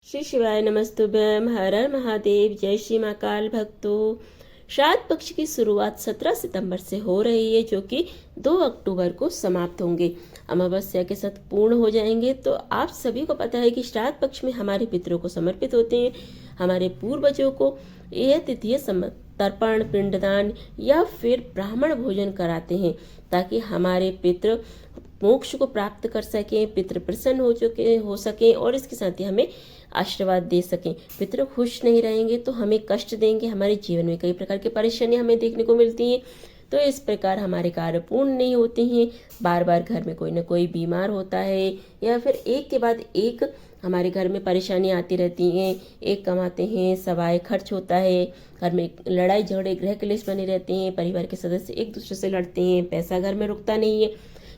श्री शिवाय नमस्तुभ्यम। हर हर महादेव। जय श्री महाकाल भक्तों। श्राद्ध पक्ष की शुरुआत 17 सितंबर से हो रही है, जो कि 2 अक्टूबर को समाप्त होंगे। अमावस्या के साथ पूर्ण हो जाएंगे। तो आप सभी को पता है कि श्राद्ध पक्ष में हमारे पितरों को समर्पित होते हैं। हमारे पूर्वजों को यह तिथि तर्पण, पिंडदान या फिर ब्राह्मण भोजन कराते हैं, ताकि हमारे पितृ मोक्ष को प्राप्त कर सकें, पितृ प्रसन्न हो सकें और इसके साथ ही हमें आशीर्वाद दे सकें। पितृ खुश नहीं रहेंगे तो हमें कष्ट देंगे, हमारे जीवन में कई प्रकार की परेशानियां हमें देखने को मिलती हैं। तो इस प्रकार हमारे कार्य पूर्ण नहीं होते हैं। बार बार घर में कोई ना कोई बीमार होता है या फिर एक के बाद एक हमारे घर में परेशानियां आती रहती हैं। एक कमाते हैं, सवाए खर्च होता है, घर में लड़ाई झगड़े गृह क्लेश बने रहते हैं, परिवार के सदस्य एक दूसरे से लड़ते हैं, पैसा घर में रुकता नहीं है,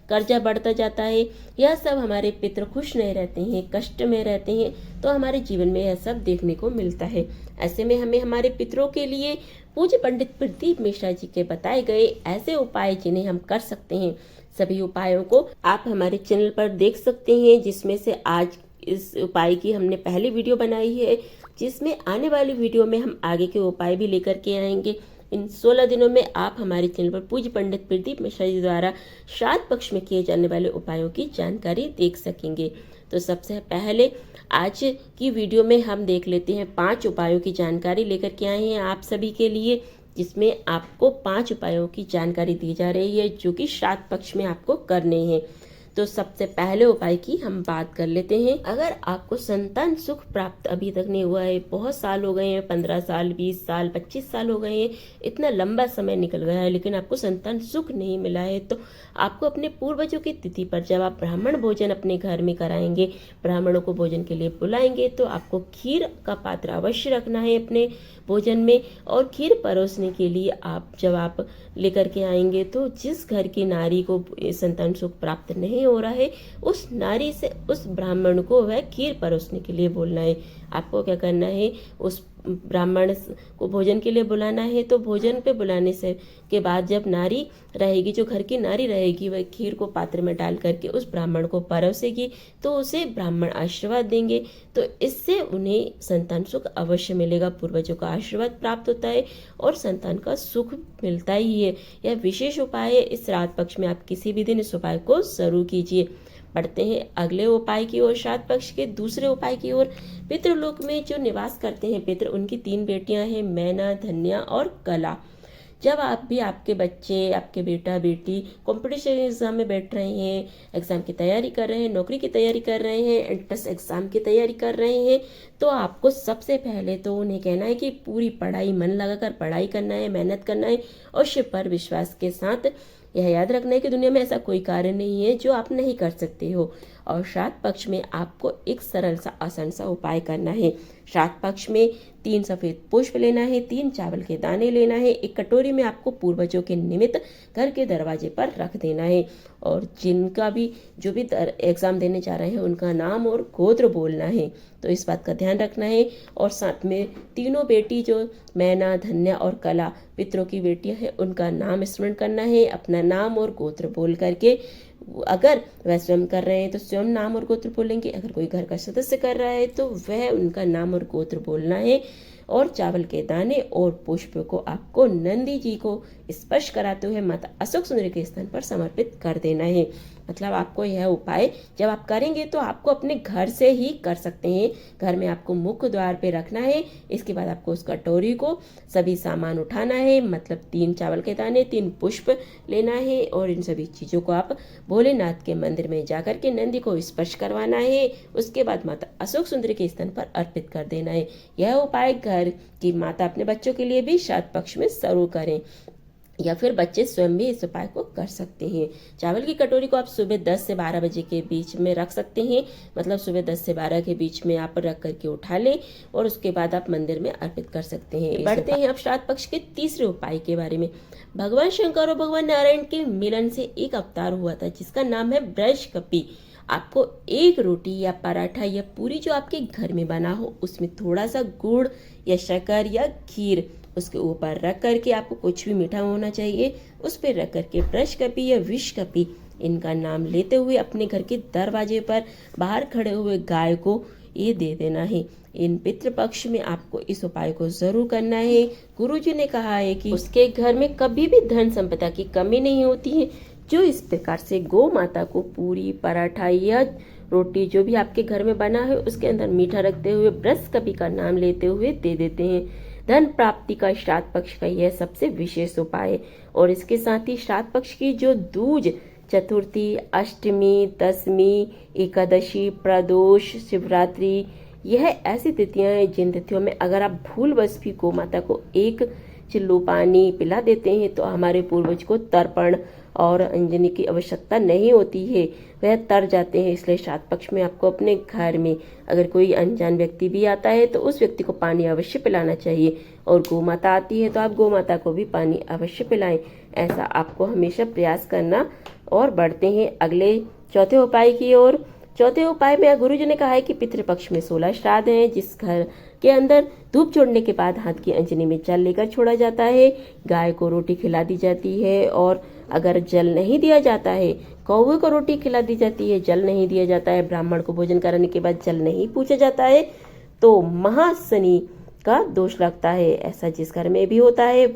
कर्जा बढ़ता जाता है। यह सब हमारे पितृ खुश नहीं रहते हैं, कष्ट में रहते हैं, तो हमारे जीवन में यह सब देखने को मिलता है। ऐसे में हमें हमारे पितरों के लिए पूज्य पंडित प्रदीप मिश्रा जी के बताए गए ऐसे उपाय जिन्हें हम कर सकते हैं, सभी उपायों को आप हमारे चैनल पर देख सकते हैं, जिसमें से आज इस उपाय की हमने पहली वीडियो बनाई है, जिसमें आने वाली वीडियो में हम आगे के उपाय भी लेकर के आएंगे। इन 16 दिनों में आप हमारे चैनल पर पूज्य पंडित प्रदीप मिश्रा जी द्वारा श्राद्ध पक्ष में किए जाने वाले उपायों की जानकारी देख सकेंगे। तो सबसे पहले आज की वीडियो में हम देख लेते हैं 5 उपायों की जानकारी लेकर के आए हैं आप सभी के लिए, जिसमें आपको 5 उपायों की जानकारी दी जा रही है जो कि श्राद्ध पक्ष में आपको करने हैं। तो सबसे पहले उपाय की हम बात कर लेते हैं। अगर आपको संतान सुख प्राप्त अभी तक नहीं हुआ है, बहुत साल हो गए हैं, 15 साल, 20 साल, 25 साल हो गए हैं, इतना लंबा समय निकल गया है, लेकिन आपको संतान सुख नहीं मिला है, तो आपको अपने पूर्वजों की तिथि पर जब आप ब्राह्मण भोजन अपने घर में कराएंगे, ब्राह्मणों को भोजन के लिए बुलाएंगे, तो आपको खीर का पात्र अवश्य रखना है अपने भोजन में। और खीर परोसने के लिए जब आप लेकर के आएंगे, तो जिस घर की नारी को संतान सुख प्राप्त नहीं हो रहा है, उस नारी से उस ब्राह्मण को वह खीर परोसने के लिए बोलना है। आपको क्या करना है, उस ब्राह्मण को भोजन के लिए बुलाना है। तो भोजन पे बुलाने से के बाद जब नारी रहेगी, जो घर की नारी रहेगी, वह खीर को पात्र में डाल करके उस ब्राह्मण को परोसेगी, तो उसे ब्राह्मण आशीर्वाद देंगे। तो इससे उन्हें संतान सुख अवश्य मिलेगा, पूर्वजों का आशीर्वाद प्राप्त होता है और संतान का सुख मिलता ही है। यह विशेष उपाय है। इस श्राद्ध पक्ष में आप किसी भी दिन इस उपाय को जरूर कीजिए। बढ़ते हैं अगले उपाय की ओर, श्राद्ध पक्ष के दूसरे उपाय की ओर। पितृलोक में जो निवास करते हैं पितृ, उनकी 3 बेटियां हैं, मैना, धन्या और कला। जब आप भी आपके बच्चे, आपके बेटा बेटी कॉम्पिटिशन एग्जाम में बैठ रहे हैं, एग्जाम की तैयारी कर रहे हैं, नौकरी की तैयारी कर रहे हैं, एंट्रेंस एग्जाम की तैयारी कर रहे हैं, तो आपको सबसे पहले तो उन्हें कहना है कि पूरी पढ़ाई, मन लगाकर पढ़ाई करना है, मेहनत करना है और शिव पर विश्वास के साथ यह याद रखना है कि दुनिया में ऐसा कोई कार्य नहीं है जो आप नहीं कर सकते हो। और श्राद्ध पक्ष में आपको एक सरल सा आसान सा उपाय करना है। श्राद्ध पक्ष में 3 सफेद पुष्प लेना है, 3 चावल के दाने लेना है, एक कटोरी में आपको पूर्वजों के निमित्त घर के दरवाजे पर रख देना है। और जिनका भी जो भी एग्जाम देने जा रहे हैं, उनका नाम और गोत्र बोलना है, तो इस बात का ध्यान रखना है। और साथ में तीनों बेटी, जो मैना, धन्या और कला पितरों की बेटियां हैं, उनका नाम स्मरण करना है, अपना नाम और गोत्र बोल करके। अगर वह स्वयं कर रहे हैं तो स्वयं नाम और गोत्र बोलेंगे, अगर कोई घर का सदस्य कर रहा है तो वह उनका नाम और गोत्र बोलना है। और चावल के दाने और पुष्प को आपको नंदी जी को स्पर्श कराते हुए माता अशोक सुंदरी के स्थान पर समर्पित कर देना है। मतलब आपको यह उपाय जब आप करेंगे तो आपको अपने घर से ही कर सकते हैं। घर में आपको मुख्य द्वार पे रखना है। इसके बाद आपको उस कटोरी को सभी सामान उठाना है, मतलब 3 चावल के दाने, 3 पुष्प लेना है और इन सभी चीज़ों को आप भोलेनाथ के मंदिर में जाकर के नंदी को स्पर्श करवाना है। उसके बाद माता अशोक सुंदरी के स्थान पर अर्पित कर देना है। यह उपाय घर की माता अपने बच्चों के लिए भी श्राद्ध पक्ष में जरूर करें, या फिर बच्चे स्वयं भी इस उपाय को कर सकते हैं। चावल की कटोरी को आप सुबह 10 से 12 बजे के बीच में रख सकते हैं, मतलब सुबह 10 से 12 के बीच में आप रख करके उठा लें और उसके बाद आप मंदिर में अर्पित कर सकते हैं। बढ़ते हैं अब श्राद्ध पक्ष के तीसरे उपाय के बारे में। भगवान शंकर और भगवान नारायण के मिलन से एक अवतार हुआ था, जिसका नाम है ब्रजकपि। आपको एक रोटी या पराठा या पूरी जो आपके घर में बना हो, उसमें थोड़ा सा गुड़ या शक्कर या खीर उसके ऊपर रख करके, आपको कुछ भी मीठा होना चाहिए, उस पर रख करके ब्रजकपि या विषकपि इनका नाम लेते हुए अपने घर के दरवाजे पर बाहर खड़े हुए गाय को ये दे देना है। इन पितृपक्ष में आपको इस उपाय को जरूर करना है। गुरुजी ने कहा है कि उसके घर में कभी भी धन संपदा की कमी नहीं होती है। जो इस प्रकार से गौ माता को पूरी, पराठा या रोटी जो भी आपके घर में बना है उसके अंदर मीठा रखते हुए बृहस्पति का नाम लेते हुए दे देते हैं। धन प्राप्ति का श्राद्ध पक्ष का यह सबसे विशेष उपाय है। और इसके साथ ही श्राद्ध पक्ष की जो दूज, चतुर्थी, अष्टमी, दशमी, एकादशी, प्रदोष, शिवरात्रि, यह ऐसी तिथियां हैं जिन तिथियों में अगर आप भूलवश भी गौ माता को एक चिल्लू पानी पिला देते हैं तो हमारे पूर्वज को तर्पण और अंजनी की आवश्यकता नहीं होती है, वह तर जाते हैं। इसलिए श्राद्ध पक्ष में आपको अपने घर में अगर कोई अनजान व्यक्ति भी आता है तो उस व्यक्ति को पानी अवश्य पिलाना चाहिए। और गौ माता आती है तो आप गौ माता को भी पानी अवश्य पिलाएं। ऐसा आपको हमेशा प्रयास करना। और बढ़ते हैं अगले चौथे उपाय की ओर। चौथे उपाय में गुरुजी ने कहा है कि पितृपक्ष में 16 श्राद्ध हैं। जिस घर के अंदर धूप छोड़ने के बाद हाथ की अंजनी में जल लेकर छोड़ा जाता है, गाय को रोटी खिला दी जाती है, और अगर जल नहीं दिया जाता है, कौवे को रोटी खिला दी जाती है, जल नहीं दिया जाता है, ब्राह्मण को भोजन कराने के बाद जल नहीं पूछा जाता है, तो महाशनि का दोष लगता है। ऐसा जिस घर में भी होता है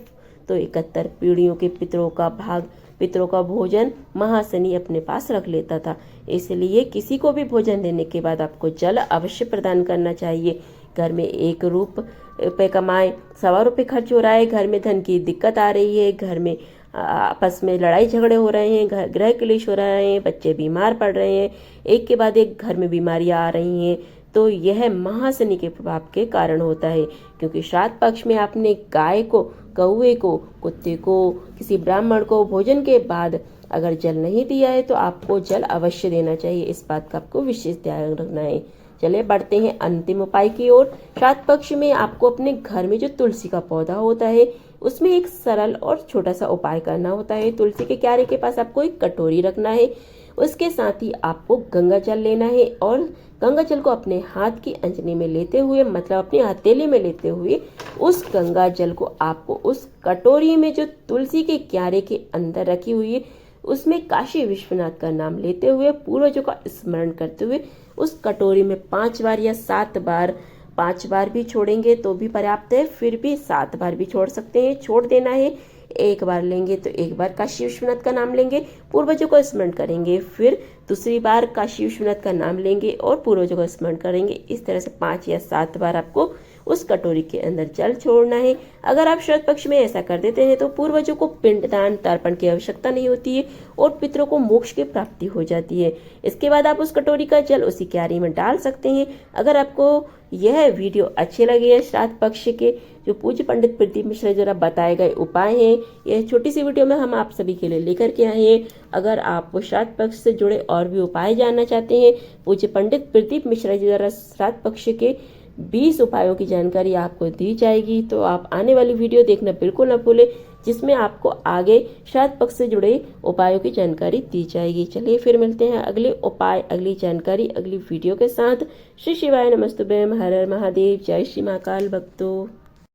तो 71 पीढ़ियों के पितरों का भोजन महाशनि अपने पास रख लेता था। इसलिए किसी को भी भोजन देने के बाद आपको जल अवश्य प्रदान करना चाहिए। घर में 1 रुपये कमाए, 1.25 रुपये खर्च हो रहा है, घर में धन की दिक्कत आ रही है, घर में आपस में लड़ाई झगड़े हो रहे हैं, गृह क्लेश हो रहे हैं, बच्चे बीमार पड़ रहे हैं, एक के बाद एक घर में बीमारियां आ रही हैं, तो यह महाशनि के प्रभाव के कारण होता है। क्योंकि श्राद्ध पक्ष में आपने गाय को, कौवे को, कुत्ते को, किसी ब्राह्मण को भोजन के बाद अगर जल नहीं दिया है तो आपको जल अवश्य देना चाहिए। इस बात का आपको विशेष ध्यान रखना है। चलिए बढ़ते हैं अंतिम उपाय की ओर। श्राद्ध पक्ष में आपको अपने घर में जो तुलसी का पौधा होता है उसमें एक सरल और छोटा सा उपाय करना होता है। तुलसी के क्यारे के पास आपको एक कटोरी रखना है, उसके साथ ही आपको गंगा जल लेना है और गंगा जल को अपने हाथ की अंजनी में लेते हुए, मतलब अपनी हथेली में लेते हुए, उस गंगा जल को आपको उस कटोरी में जो तुलसी के क्यारे के अंदर रखी हुई है उसमें काशी विश्वनाथ का नाम लेते हुए, पूर्वजों का स्मरण करते हुए उस कटोरी में 5 बार या 7 बार, 5 बार भी छोड़ेंगे तो भी पर्याप्त है, फिर भी 7 बार भी छोड़ सकते हैं, छोड़ देना है। 1 बार लेंगे तो 1 बार काशी विश्वनाथ का नाम लेंगे, पूर्वजों को स्मरण करेंगे, फिर दूसरी बार काशी विश्वनाथ का नाम लेंगे और पूर्वजों को स्मरण करेंगे। इस तरह से 5 या 7 बार आपको उस कटोरी के अंदर जल छोड़ना है। अगर आप श्राद्ध पक्ष में ऐसा कर देते हैं तो पूर्वजों को पिंडदान, तर्पण की आवश्यकता नहीं होती है और पितरों को मोक्ष की प्राप्ति हो जाती है। इसके बाद आप उस कटोरी का जल उसी क्यारी में डाल सकते हैं। अगर आपको यह वीडियो अच्छे लगे, श्राद्ध पक्ष के जो पूज्य पंडित प्रदीप मिश्रा द्वारा बताए गए उपाय हैं, यह छोटी सी वीडियो में हम आप सभी के लिए लेकर के आए हैं। अगर आप श्राद्ध पक्ष से जुड़े और भी उपाय जानना चाहते हैं, पूज्य पंडित प्रदीप मिश्रा जी द्वारा श्राद्ध पक्ष के 20 उपायों की जानकारी आपको दी जाएगी, तो आप आने वाली वीडियो देखना बिल्कुल न भूलें, जिसमें आपको आगे श्राद्ध पक्ष से जुड़े उपायों की जानकारी दी जाएगी। चलिए फिर मिलते हैं अगले उपाय, अगली जानकारी, अगली वीडियो के साथ। श्री शिवाय नमस्तुभ्यं, हर हर महादेव, जय श्री महाकाल भक्तों।